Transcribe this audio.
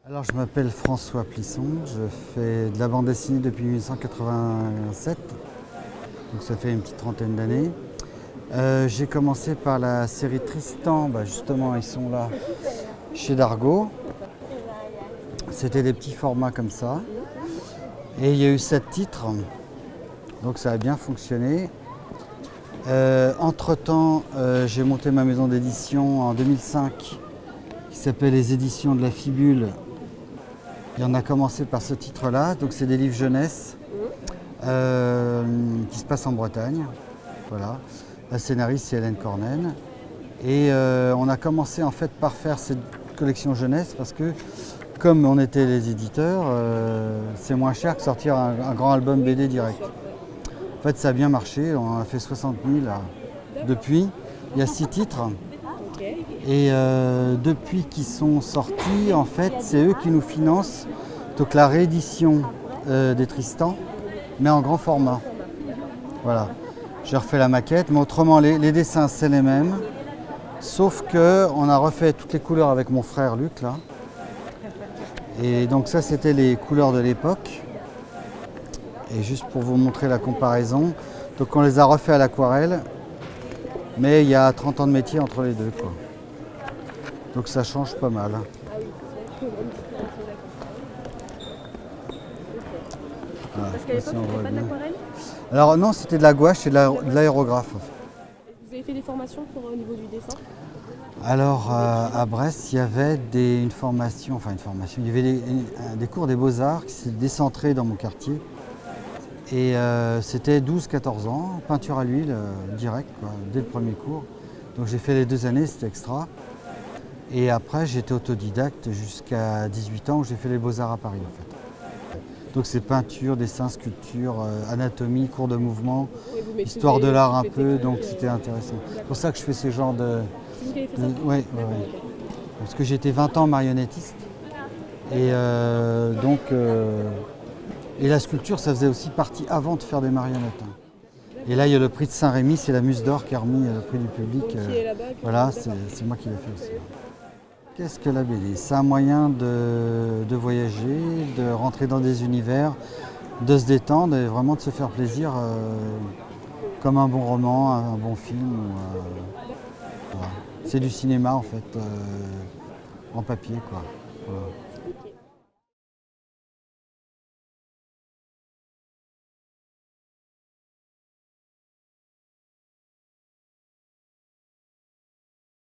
Alors, je m'appelle François Plisson, je fais de la bande dessinée depuis 1987, donc ça fait une petite trentaine d'années. J'ai commencé par la série Tristan, justement ils sont là chez Dargaud. C'était des petits formats comme ça. Et il y a eu 7 titres, donc ça a bien fonctionné. Entre-temps, j'ai monté ma maison d'édition en 2005 qui s'appelle les Éditions de la Fibule. Et on a commencé par ce titre-là, donc c'est des livres jeunesse qui se passent en Bretagne. Voilà. La scénariste c'est Hélène Cornen. Et on a commencé en fait par faire cette collection jeunesse parce que comme on était les éditeurs, c'est moins cher que sortir un grand album BD direct. En fait ça a bien marché, on a fait 60 000 depuis. Il y a 6 titres. Et depuis qu'ils sont sortis, en fait, c'est eux qui nous financent donc la réédition des Tristan, mais en grand format. Voilà. J'ai refait la maquette, mais autrement, les dessins, c'est les mêmes. Sauf qu'on a refait toutes les couleurs avec mon frère Luc, là. Et donc ça, c'était les couleurs de l'époque. Et juste pour vous montrer la comparaison, donc on les a refait à l'aquarelle, mais il y a 30 ans de métier entre les deux, quoi. Donc ça change pas mal. Voilà, Parce qu'à l'époque, c'était pas de l'aquarelle? Alors non, c'était de la gouache et de l'aérographe. Vous avez fait des formations au niveau du dessin? Alors à Brest, il y avait une formation, il y avait des cours des Beaux-Arts qui s'étaient décentrés dans mon quartier. Et c'était 12-14 ans, peinture à l'huile, direct, quoi, dès le premier cours. Donc j'ai fait les 2 années, c'était extra. Et après, j'étais autodidacte jusqu'à 18 ans où j'ai fait les Beaux-Arts à Paris, en fait. Donc c'est peinture, dessin, sculpture, anatomie, cours de mouvement, histoire de l'art un peu, donc c'était intéressant. C'est pour ça que je fais ce genre de... C'est vous qui avez fait ça? Ouais. Parce que j'étais 20 ans marionnettiste. Et et la sculpture, ça faisait aussi partie avant de faire des marionnettes. Et là, il y a le prix de Saint-Rémy, c'est la Muse d'Or qui a remis le prix du public. Qui est là-bas, Voilà, c'est moi qui l'ai fait aussi. Qu'est-ce que la BD? C'est un moyen de voyager, de rentrer dans des univers, de se détendre et vraiment de se faire plaisir comme un bon roman, un bon film. Voilà. C'est du cinéma en fait, en papier, quoi. Voilà.